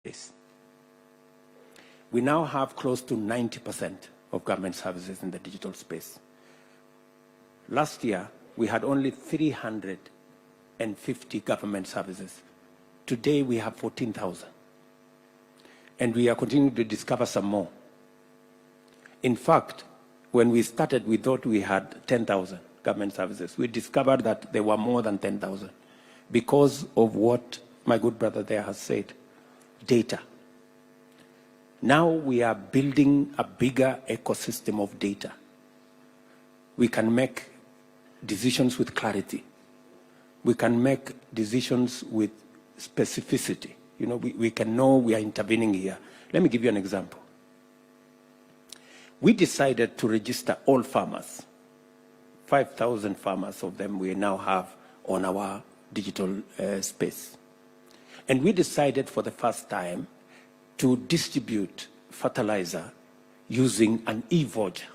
space. We now have close to 90% of government services in the digital space. Last year, we had only 350 government services. Today, we have 14,000. And we are continuing to discover some more. In fact, when we started, we thought we had 10,000 government services. We discovered that there were more than 10,000 because of what my good brother there has said, data. Now we are building a bigger ecosystem of data. We can make decisions with clarity. We can make decisions with specificity. You know, we can know we are intervening here. Let me give you an example. We decided to register all farmers. 5,000 farmers of them we now have on our digital space. And we decided for the first time to distribute fertilizer using an e-voucher.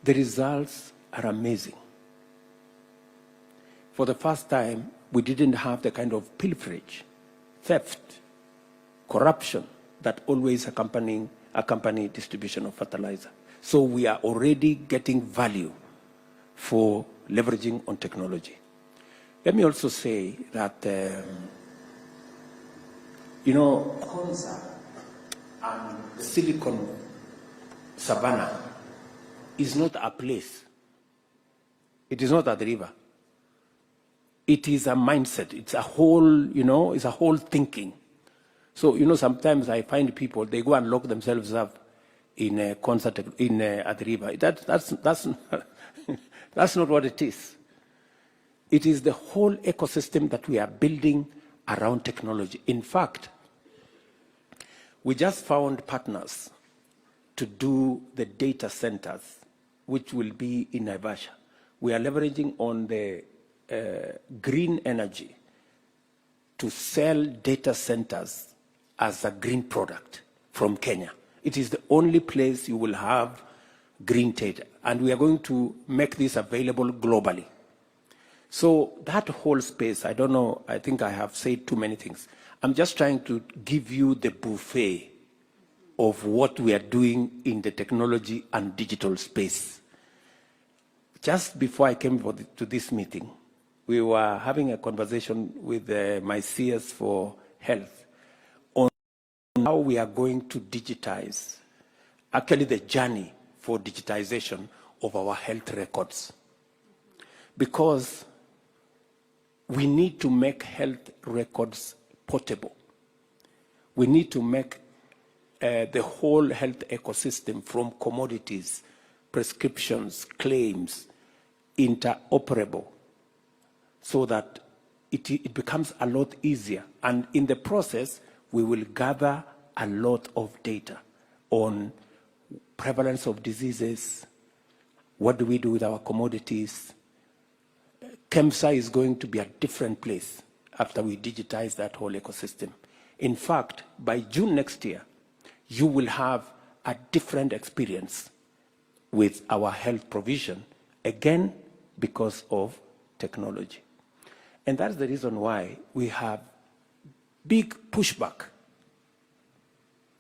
The results are amazing. For the first time, we didn't have the kind of pilferage, theft, corruption that always accompany distribution of fertilizer. So we are already getting value for leveraging on technology. Let me also say that, you know, Konza and the Silicon Savannah is not a place. It is not at the river. It is a mindset. It's a whole, you know, it's a whole thinking. So, you know, sometimes I find people, they go and lock themselves up in a concert at the river. That's not what it is. It is the whole ecosystem that we are building around technology. In fact, we just found partners to do the data centers, which will be in Naivasha. We are leveraging on the green energy to sell data centers as a green product from Kenya. It is the only place you will have green data, and we are going to make this available globally. So that whole space, I don't know, I think I have said too many things. I'm just trying to give you the buffet of what we are doing in the technology and digital space. Just before I came to this meeting, we were having a conversation with my CS for health on how we are going to digitize, actually the journey for digitization of our health records. Because we need to make health records portable. We need to make the whole health ecosystem from commodities, prescriptions, claims, interoperable, so that it becomes a lot easier. And in the process, we will gather a lot of data on prevalence of diseases, what do we do with our commodities. KICC is going to be a different place after we digitize that whole ecosystem. In fact, by June next year, you will have a different experience with our health provision, again, because of technology. And that's the reason why we have big pushback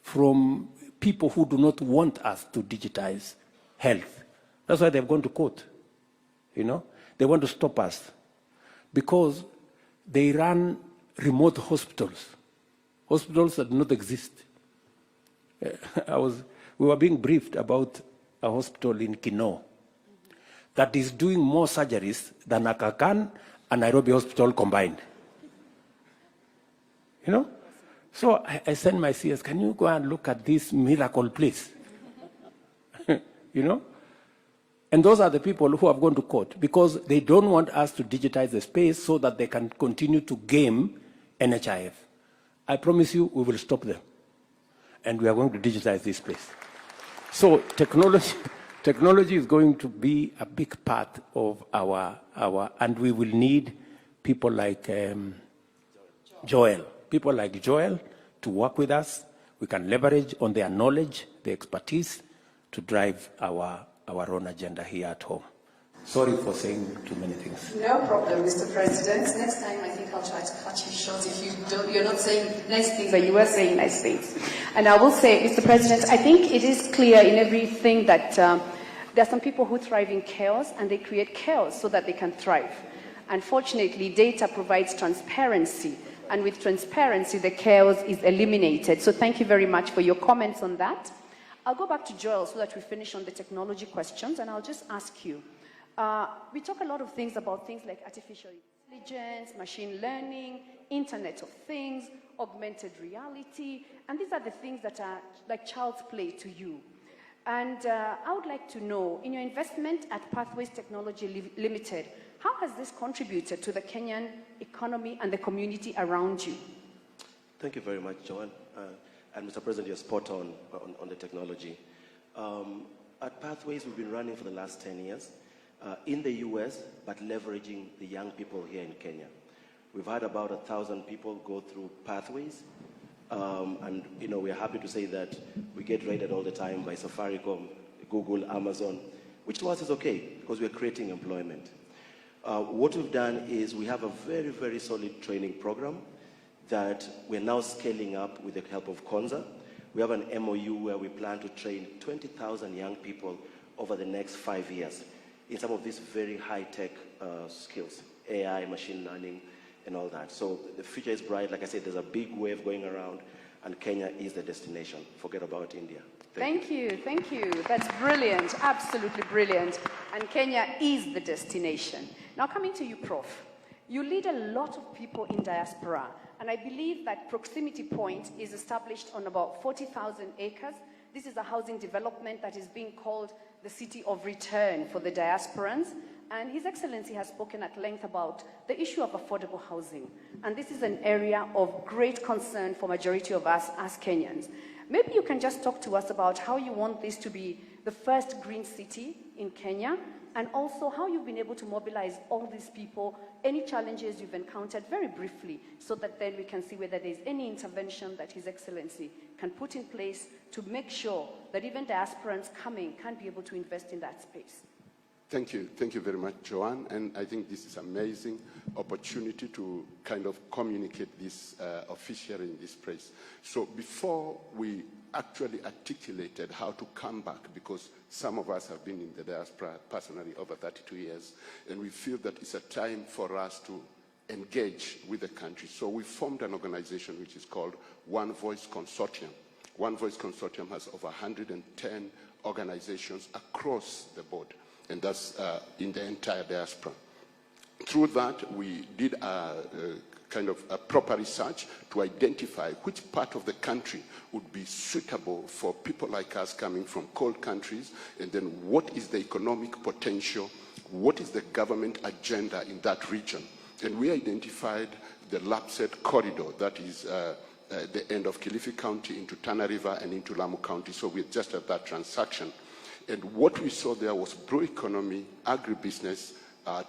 from people who do not want us to digitize health. That's why they've gone to court, you know. They want to stop us because they run remote hospitals, hospitals that do not exist. We were being briefed about a hospital in Kino that is doing more surgeries than Aga Khan and Nairobi hospital combined. You know? So I sent my CS, can you go and look at this miracle, please? You know? And those are the people who have gone to court because they don't want us to digitize the space so that they can continue to game NHIF. I promise you, we will stop them. And we are going to digitize this place. So technology is going to be a big part of our, and we will need people like Joel. People like Joel to work with us. We can leverage on their knowledge, their expertise to drive our own agenda here at home. Sorry for saying too many things. No problem, Mr. President. Next time, I think I'll try to cut you short if you're not saying nice things, but you were saying nice things. And I will say, Mr. President, I think it is clear in everything that there are some people who thrive in chaos, and they create chaos so that they can thrive. Unfortunately, data provides transparency, and with transparency, the chaos is eliminated. So thank you very much for your comments on that. I'll go back to Joel so that we finish on the technology questions, and I'll just ask you. We talk a lot of things about things like artificial intelligence, machine learning, Internet of Things, augmented reality, and these are the things that are like child's play to you. And I would like to know, in your investment at Pathways Technology Limited, how has this contributed to the Kenyan economy and the community around you? Thank you very much, Joanne. And Mr. President, you're spot on the technology. At Pathways, we've been running for the last 10 years. In the US, but leveraging the young people here in Kenya. We've had about 1,000 people go through Pathways, and we're happy to say that we get rated all the time by Safaricom, Google, Amazon, which to us is okay because we're creating employment. What we've done is we have a very, very solid training program that we're now scaling up with the help of Konza. We have an MOU where we plan to train 20,000 young people over the next 5 years in some of these very high-tech skills, AI, machine learning, and all that. So the future is bright. Like I said, there's a big wave going around, and Kenya is the destination. Forget about India. Thank you. That's brilliant, absolutely brilliant. And Kenya is the destination. Now coming to you, Prof. You lead a lot of people in diaspora, and I believe that Proximity Point is established on about 40,000 acres. This is a housing development that is being called the City of Return for the diasporans. And His Excellency has spoken at length about the issue of affordable housing. And this is an area of great concern for majority of us as Kenyans. Maybe you can just talk to us about how you want this to be the first green city in Kenya, and also how you've been able to mobilize all these people, any challenges you've encountered very briefly, so that then we can see whether there's any intervention that His Excellency can put in place to make sure that even diasporans coming can be able to invest in that space. Thank you very much, Joanne. And I think this is an amazing opportunity to kind of communicate this officially in this place. So before we actually articulated how to come back, because some of us have been in the diaspora personally over 32 years, and we feel that it's a time for us to engage with the country. So we formed an organization which is called One Voice Consortium. One Voice Consortium has over 110 organizations across the board, and that's in the entire diaspora. Through that, we did a kind of a proper research to identify which part of the country would be suitable for people like us coming from cold countries, and then what is the economic potential, what is the government agenda in that region. And we identified the Lapset corridor, that is the end of Kilifi County into Tana River and into Lamu County. So we just had that transaction. And what we saw there was pro-economy, agribusiness,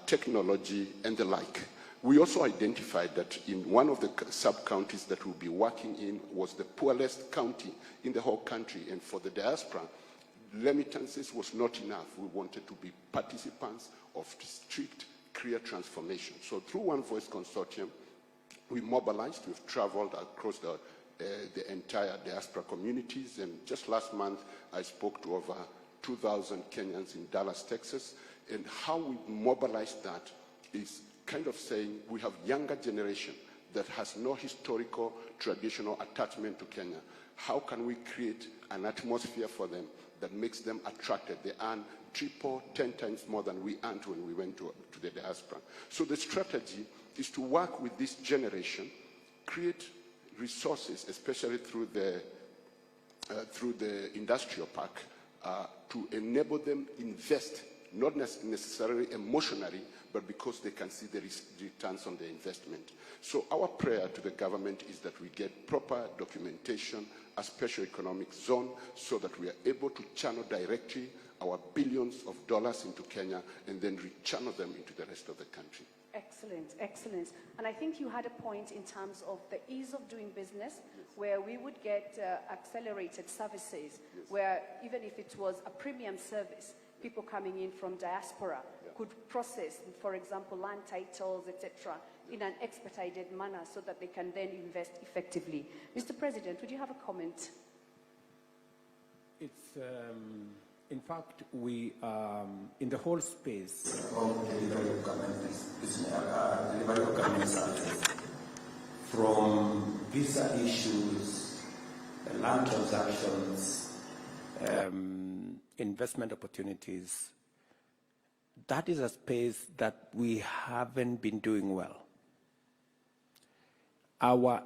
technology, and the like. We also identified that in one of the sub-counties that we'll be working in was the poorest county in the whole country. And for the diaspora, remittances was not enough. We wanted to be participants of strict, clear transformation. So through One Voice Consortium, we mobilized. We've traveled across the entire diaspora communities. And just last month, I spoke to over 2,000 Kenyans in Dallas, Texas. And how we mobilized that is kind of saying we have younger generation that has no historical, traditional attachment to Kenya. How can we create an atmosphere for them that makes them attracted? They earn 10 times more than we earned when we went to the diaspora. So the strategy is to work with this generation, create resources, especially through the industrial park, to enable them invest, not necessarily emotionally, but because they can see the returns on their investment. So our prayer to the government is that we get proper documentation, a special economic zone, so that we are able to channel directly our billions of dollars into Kenya and then rechannel them into the rest of the country. Excellent, excellent. And I think you had a point in terms of the ease of doing business, where we would get accelerated services, where even if it was a premium service, people coming in from diaspora could process, for example, land titles, etc., in an expedited manner so that they can then invest effectively. Mr. President, would you have a comment? It's, in fact, we, in the whole space of delivery of government services, from visa issues, land transactions, investment opportunities, that is a space that we haven't been doing well. Our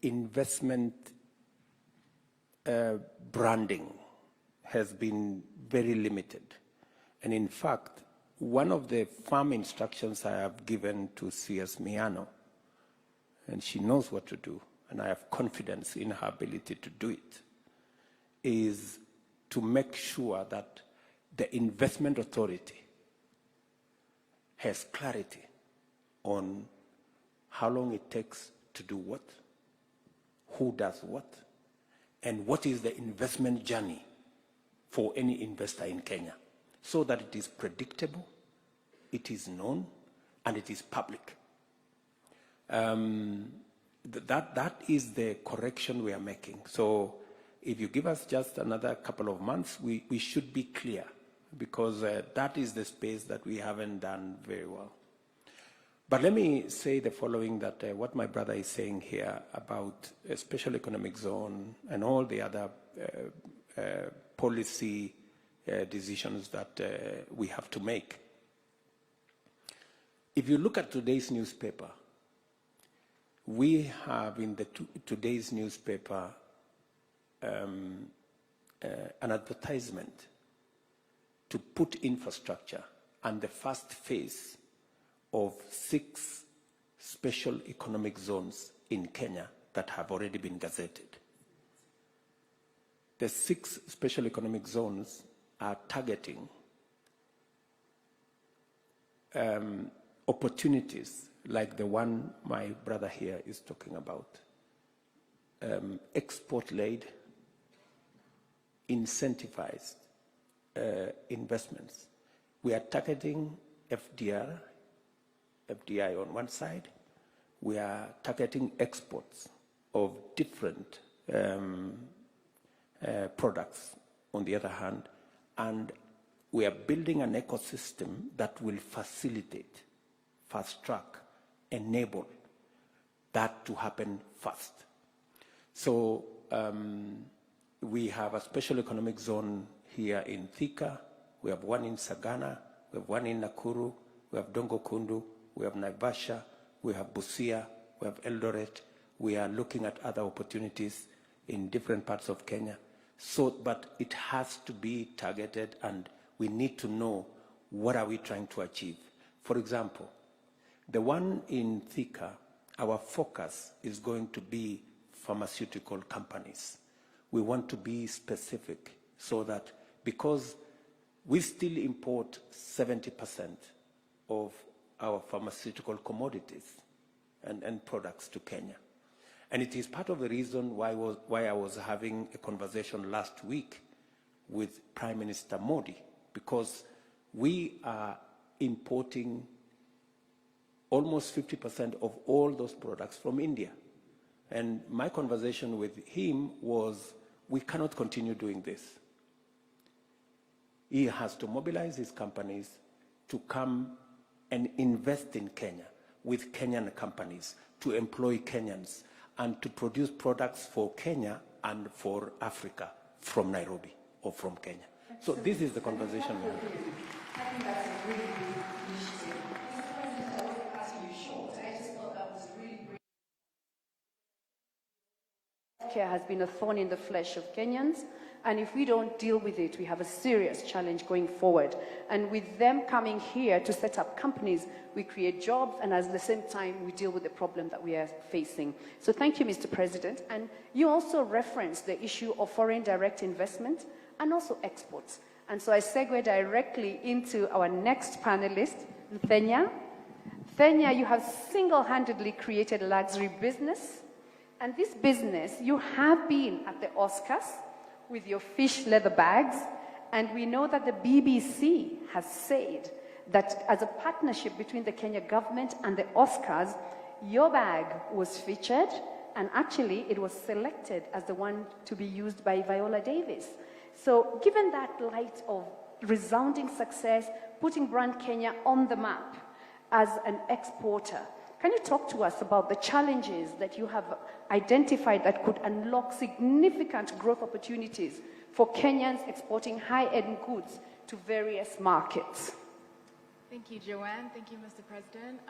investment branding has been very limited. And in fact, one of the firm instructions I have given to CS Miano, and she knows what to do, and I have confidence in her ability to do it, is to make sure that the investment authority has clarity on how long it takes to do what, who does what, and what is the investment journey for any investor in Kenya, so that it is predictable, it is known, and it is public. That is the correction we are making. So if you give us just another couple of months, we should be clear, because that is the space that we haven't done very well. But let me say the following, that what my brother is saying here about a special economic zone and all the other policy decisions that we have to make. If you look at today's newspaper, we have in the today's newspaper an advertisement to put infrastructure and the first phase of 6 special economic zones in Kenya that have already been gazetted. The 6 special economic zones are targeting opportunities like the one my brother here is talking about. Export-led, incentivized investments. We are targeting FDI on one side. We are targeting exports of different products on the other hand, and we are building an ecosystem that will facilitate, fast track, enable that to happen fast. So we have a special economic zone here in Thika, we have one in Sagana, we have one in Nakuru, we have Dongo Kundu, we have Naivasha, we have Busia, we have Eldoret. We are looking at other opportunities in different parts of Kenya. So, but it has to be targeted, and we need to know what are we trying to achieve. For example, the one in Thika, our focus is going to be pharmaceutical companies. We want to be specific so that, because we still import 70% of our pharmaceutical commodities and products to Kenya. And it is part of the reason why I was having a conversation last week with Prime Minister Modi, because we are importing almost 50% of all those products from India. And my conversation with him was, we cannot continue doing this. He has to mobilize his companies to come and invest in Kenya with Kenyan companies, to employ Kenyans, and to produce products for Kenya and for Africa from Nairobi or from Kenya. So this is the conversation we have. I think that's a really good initiative. Mr. President, I want to ask you short. I just thought that was really great. Care has been a thorn in the flesh of Kenyans, and if we don't deal with it, we have a serious challenge going forward. And with them coming here to set up companies, we create jobs, and at the same time, we deal with the problem that we are facing. So thank you, Mr. President. And you also referenced the issue of foreign direct investment and also exports. And so I segue directly into our next panelist, Thenya. Thenya, you have single-handedly created a luxury business. And this business, you have been at the Oscars with your fish leather bags. And we know that the BBC has said that as a partnership between the Kenya government and the Oscars, your bag was featured, and actually it was selected as the one to be used by Viola Davis. So given that light of resounding success, putting brand Kenya on the map as an exporter, can you talk to us about the challenges that you have identified that could unlock significant growth opportunities for Kenyans exporting high-end goods to various markets? Thank you, Joanne. Thank you, Mr. President.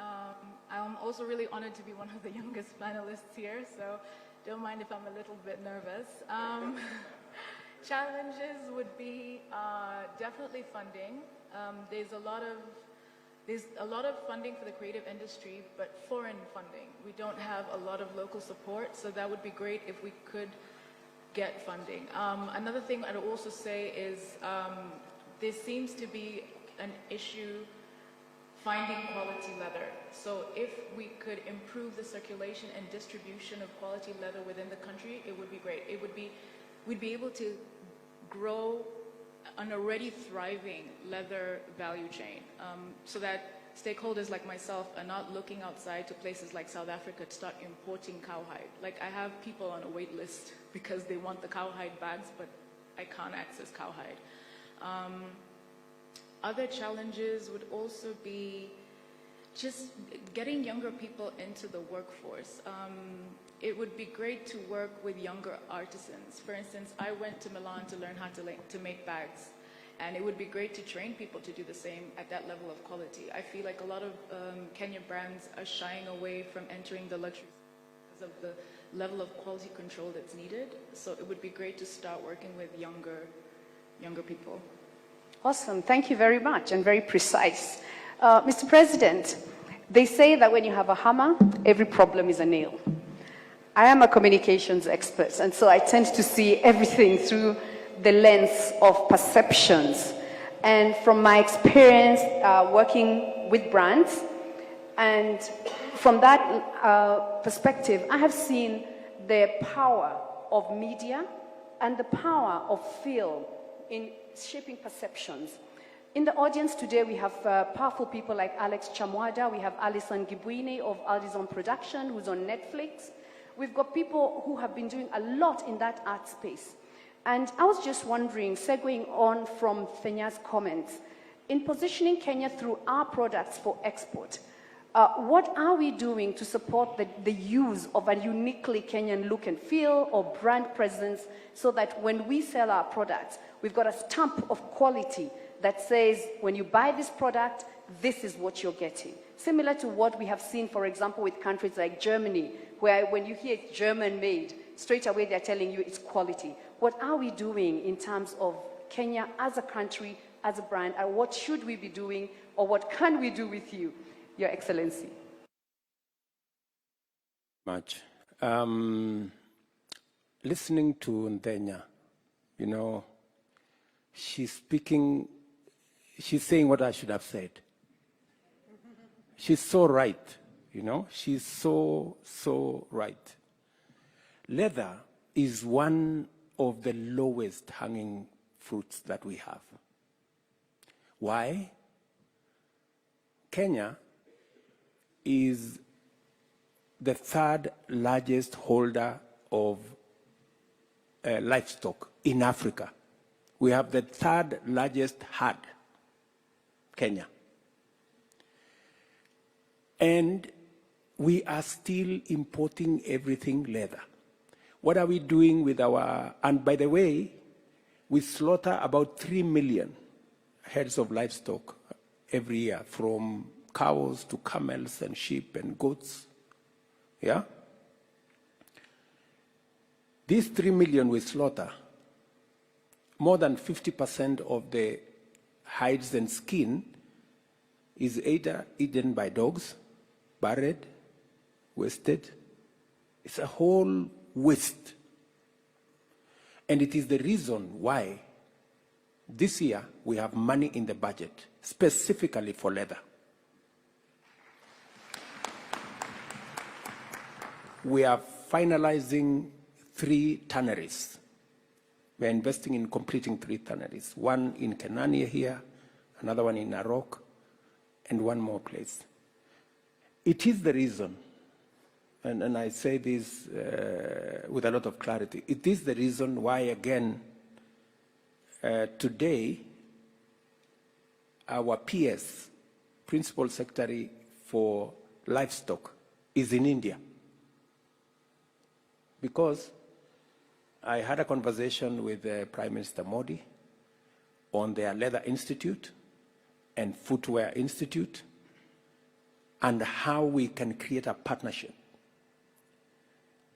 I'm also really honored to be one of the youngest panelists here, so don't mind if I'm a little bit nervous. Challenges would be definitely funding. There's a lot of funding for the creative industry, but foreign funding. We don't have a lot of local support, so that would be great if we could get funding. Another thing I'd also say is there seems to be an issue finding quality leather. So if we could improve the circulation and distribution of quality leather within the country, it would be great. We'd be able to grow an already thriving leather value chain, so that stakeholders like myself are not looking outside to places like South Africa to start importing cowhide. Like, I have people on a wait list because they want the cowhide bags, but I can't access cowhide. Other challenges would also be just getting younger people into the workforce. It would be great to work with younger artisans. For instance, I went to Milan to learn how to make bags, and it would be great to train people to do the same at that level of quality. I feel like a lot of Kenyan brands are shying away from entering the luxury because of the level of quality control that's needed. So it would be great to start working with younger people. Awesome. Thank you very much, and very precise. Mr. President, they say that when you have a hammer, every problem is a nail. I am a communications expert, and so I tend to see everything through the lens of perceptions. And from my experience working with brands, and from that perspective, I have seen the power of media and the power of film in shaping perceptions. In the audience today, we have powerful people like Alex Chamwada. We have Alison Gibwini of Alison Production, who's on Netflix. We've got people who have been doing a lot in that art space. And I was just wondering, segueing on from Fenya's comments, in positioning Kenya through our products for export, what are we doing to support the use of a uniquely Kenyan look and feel or brand presence, so that when we sell our products, we've got a stamp of quality that says, when you buy this product, this is what you're getting. Similar to what we have seen, for example, with countries like Germany, where when you hear it's German-made, straight away they're telling you it's quality. What are we doing in terms of Kenya as a country, as a brand, and what should we be doing, or what can we do with you, Your Excellency? Much. Listening to Ndenya, you know, she's saying what I should have said. She's so right, you know, she's so right. Leather is one of the lowest hanging fruits that we have. Why? Kenya is the third largest holder of livestock in Africa. We have the third largest herd, Kenya. And we are still importing everything leather. What are we doing with our, and by the way, we slaughter about 3 million heads of livestock every year, from cows to camels and sheep and goats. Yeah? These 3 million we slaughter, more than 50% of the hides and skin is either eaten by dogs, buried, wasted. It's a whole waste. And it is the reason why this year we have money in the budget specifically for leather. We are finalizing 3 tanneries. We're investing in completing 3 tanneries. One in Kenania here, another one in Narok, and one more place. It is the reason, and I say this with a lot of clarity, it is the reason why, again, today, our PS, Principal Secretary for Livestock, is in India. Because I had a conversation with Prime Minister Modi on their Leather Institute and Footwear Institute and how we can create a partnership.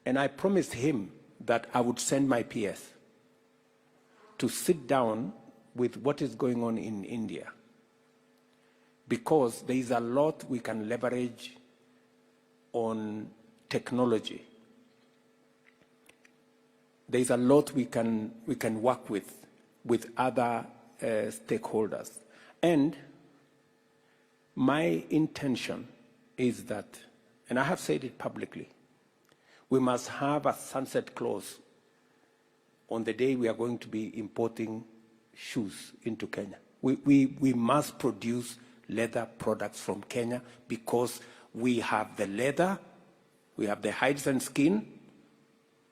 And I promised him that I would send my PS to sit down with what is going on in India, because there is a lot we can leverage on technology. There is a lot we can work with other stakeholders. And my intention is that, and I have said it publicly, we must have a sunset clause on the day we are going to be importing shoes into Kenya. We must produce leather products from Kenya because we have the leather, we have the hides and skin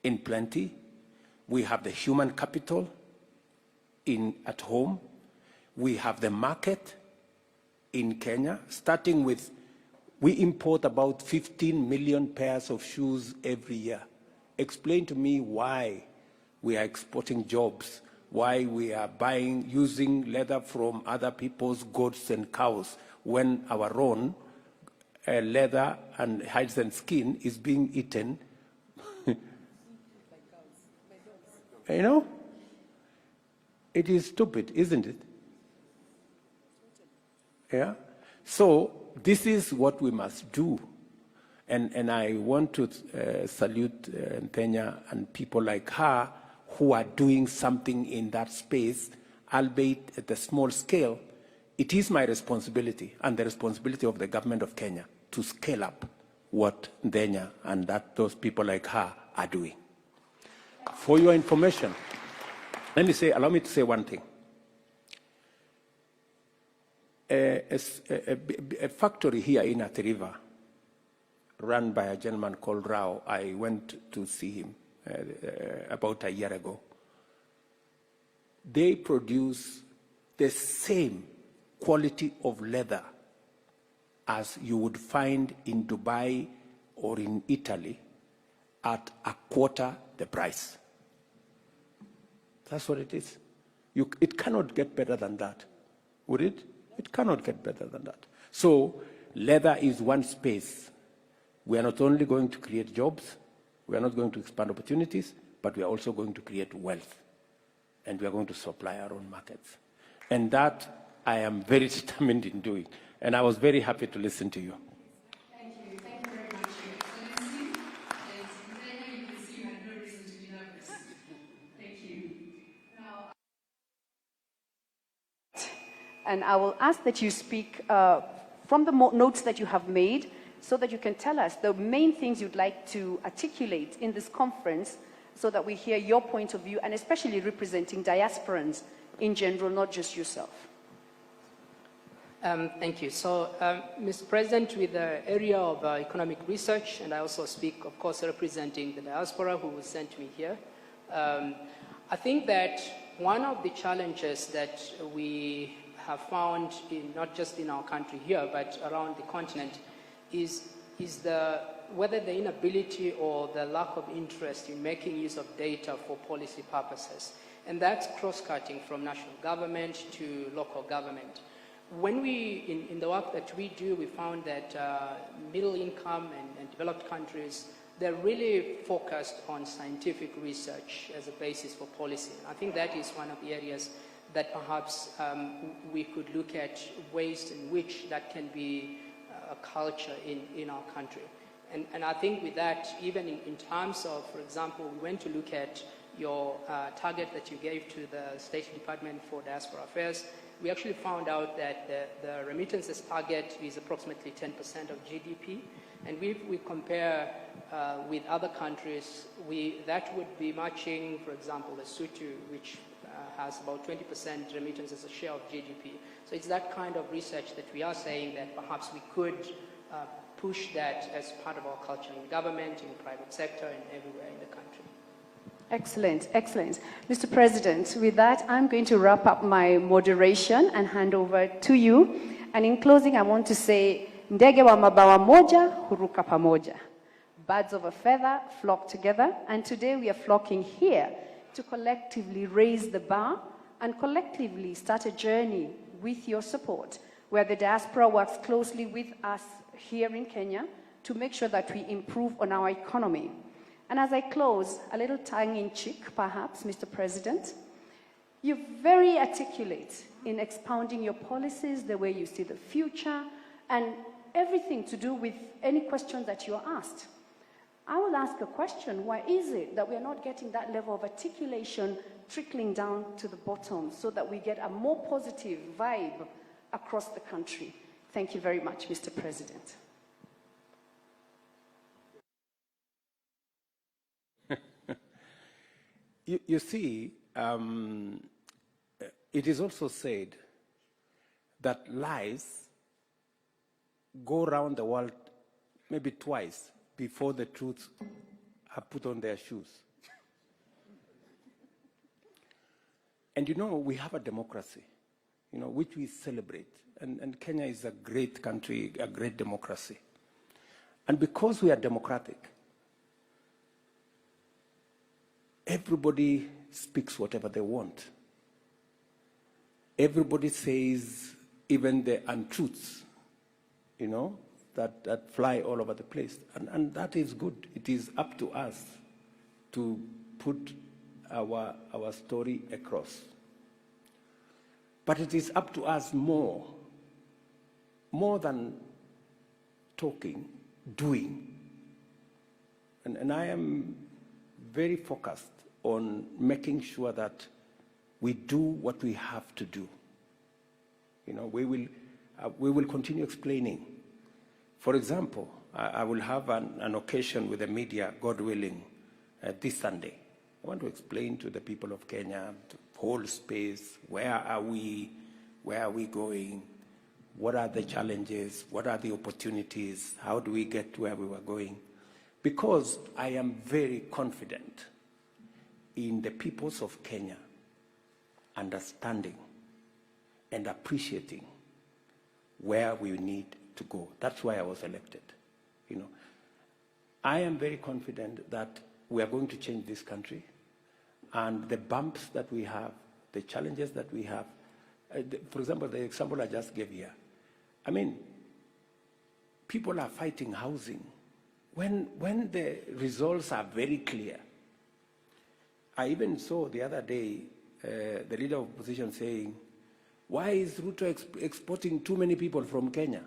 in plenty, we have the human capital at home, we have the market in Kenya, starting with, we import about 15 million pairs of shoes every year. Explain to me why we are exporting jobs, why we are using leather from other people's goats and cows when our own leather and hides and skin is being eaten. You know? It is stupid, isn't it? Yeah? So this is what we must do. And I want to salute Kenya and people like her who are doing something in that space, albeit at a small scale. It is my responsibility and the responsibility of the government of Kenya to scale up what Kenya and those people like her are doing. For your information, allow me to say one thing. A factory here in Athi River, run by a gentleman called Rao, I went to see him about a year ago. They produce the same quality of leather as you would find in Dubai or in Italy at a quarter the price. That's what it is. It cannot get better than that, would it? It cannot get better than that. So leather is one space. We are not only going to create jobs, we are not going to expand opportunities, but we are also going to create wealth. And we are going to supply our own markets. And that I am very determined in doing. And I was very happy to listen to you. Thank you. Thank you very much, Your Excellency. And then you can see you had no reason to be nervous. Thank you. Now, and I will ask that you speak from the notes that you have made so that you can tell us the main things you'd like to articulate in this conference so that we hear your point of view, and especially representing diasporans in general, not just yourself. Thank you. So, Mr. President, with the area of economic research, and I also speak, of course, representing the diaspora who sent me here, I think that one of the challenges that we have found, not just in our country here, but around the continent, is whether the inability or the lack of interest in making use of data for policy purposes. And that's cross-cutting from national government to local government. When in the work that we do, we found that middle income and developed countries, they're really focused on scientific research as a basis for policy. I think that is one of the areas that perhaps we could look at ways in which that can be a culture in our country. And I think with that, even in terms of, for example, we went to look at your target that you gave to the State Department for Diaspora Affairs. We actually found out that the remittances target is approximately 10% of GDP. And if we compare with other countries, that would be matching, for example, Lesotho, which has about 20% remittance as a share of GDP. So it's that kind of research that we are saying that perhaps we could push that as part of our culture in government, in the private sector, and everywhere in the country. Excellent, excellent. Mr. President, with that, I'm going to wrap up my moderation and hand over to you. And in closing, I want to say, ndege wa mabawa moja huruka pamoja. Birds of a feather flock together. And today we are flocking here to collectively raise the bar and collectively start a journey with your support, where the diaspora works closely with us here in Kenya to make sure that we improve on our economy. And as I close, a little tongue-in-cheek, perhaps, Mr. President, you're very articulate in expounding your policies, the way you see the future, and everything to do with any questions that you're asked. I will ask a question. Why is it that we are not getting that level of articulation trickling down to the bottom so that we get a more positive vibe across the country? Thank you very much, Mr. President. You see, it is also said that lies go around the world maybe twice before the truth are put on their shoes. And you know, we have a democracy, you know, which we celebrate. And Kenya is a great country, a great democracy. And because we are democratic, everybody speaks whatever they want. Everybody says even the untruths, you know, that fly all over the place. And that is good. It is up to us to put our story across. But it is up to us more than talking, doing. And I am very focused on making sure that we do what we have to do. You know, we will continue explaining. For example, I will have an occasion with the media, God willing, this Sunday. I want to explain to the people of Kenya, the whole space, where are we going, what are the challenges, what are the opportunities, how do we get to where we were going? Because I am very confident in the peoples of Kenya understanding and appreciating where we need to go. That's why I was elected. You know, I am very confident that we are going to change this country, and the bumps that we have, the challenges that we have. For example, the example I just gave here. I mean, people are fighting housing when the results are very clear. I even saw the other day the leader of opposition saying, why is Ruto exporting too many people from Kenya?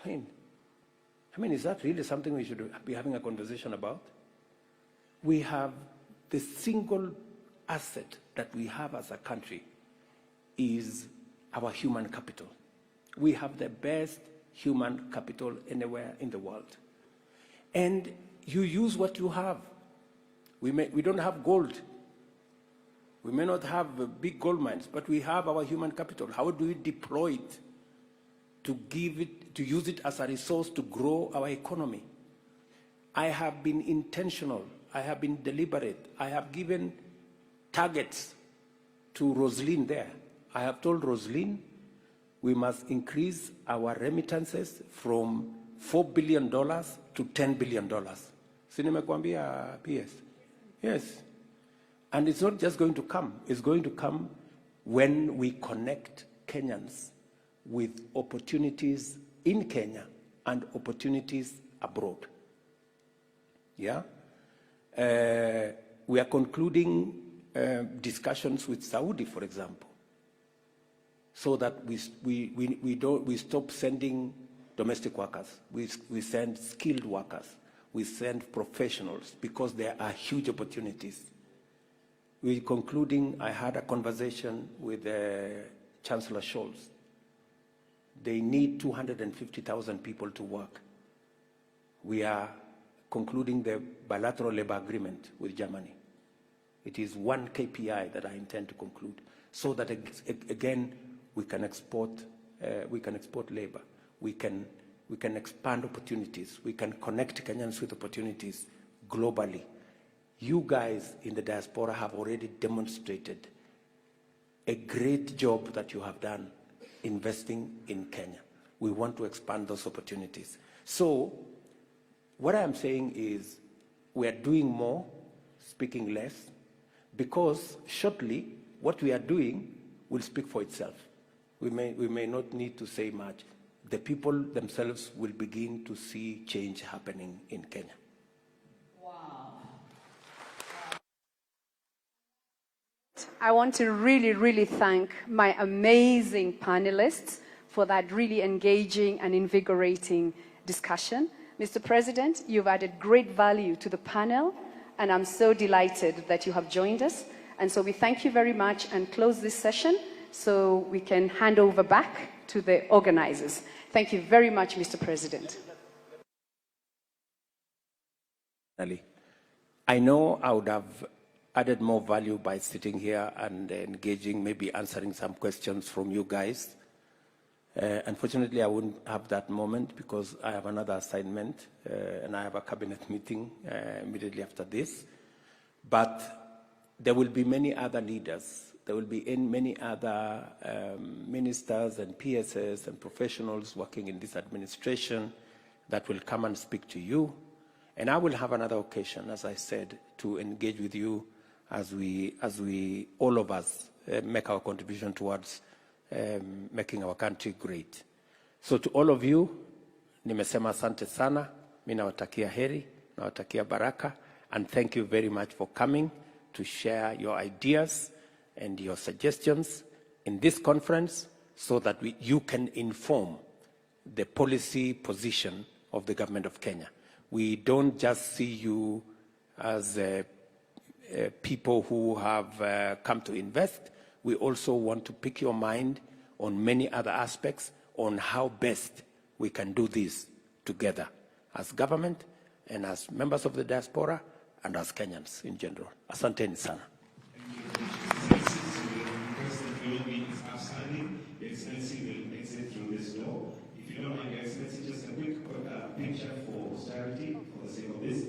I mean, is that really something we should be having a conversation about? We have the single asset that we have as a country is our human capital. We have the best human capital anywhere in the world. And you use what you have. We don't have gold. We may not have big gold mines, but we have our human capital. How do we deploy it to use it as a resource to grow our economy? I have been intentional. I have been deliberate. I have given targets to Roslyn there. I have told Roslyn we must increase our remittances from $4 billion to $10 billion. Si nimekuambia PS? Yes. And it's not just going to come. It's going to come when we connect Kenyans with opportunities in Kenya and opportunities abroad. Yeah? We are concluding discussions with Saudi, for example, so that we stop sending domestic workers. We send skilled workers. We send professionals because there are huge opportunities. We're concluding, I had a conversation with Chancellor Scholz. They need 250,000 people to work. We are concluding the bilateral labor agreement with Germany. It is one KPI that I intend to conclude, so that again we can export labor, we can expand opportunities, we can connect Kenyans with opportunities globally. You guys in the diaspora have already demonstrated a great job that you have done investing in Kenya. We want to expand those opportunities. So what I'm saying is we are doing more, speaking less, because shortly what we are doing will speak for itself. We may not need to say much. The people themselves will begin to see change happening in Kenya. I want to really thank my amazing panelists for that really engaging and invigorating discussion. Mr. President, you've added great value to the panel, and I'm so delighted that you have joined us. And so we thank you very much and close this session so we can hand over back to the organizers. Thank you very much, Mr. President. I know I would have added more value by sitting here and engaging, maybe answering some questions from you guys. Unfortunately, I wouldn't have that moment because I have another assignment and I have a cabinet meeting immediately after this. But there will be many other leaders. There will be many other ministers and PSS and professionals working in this administration that will come and speak to you. And I will have another occasion, as I said, to engage with you as we all of us make our contribution towards making our country great. So to all of you, nimesema asante sana, mimi nawatakia heri, nawatakia baraka, and thank you very much for coming to share your ideas and your suggestions in this conference so that you can inform the policy position of the government of Kenya. We don't just see you as people who have come to invest. We also want to pick your mind on many other aspects on how best we can do this together as government and as members of the diaspora and as Kenyans in general. Asanteni sana. If you don't mind, Excellency, just a quick picture for posterity for the sake of this.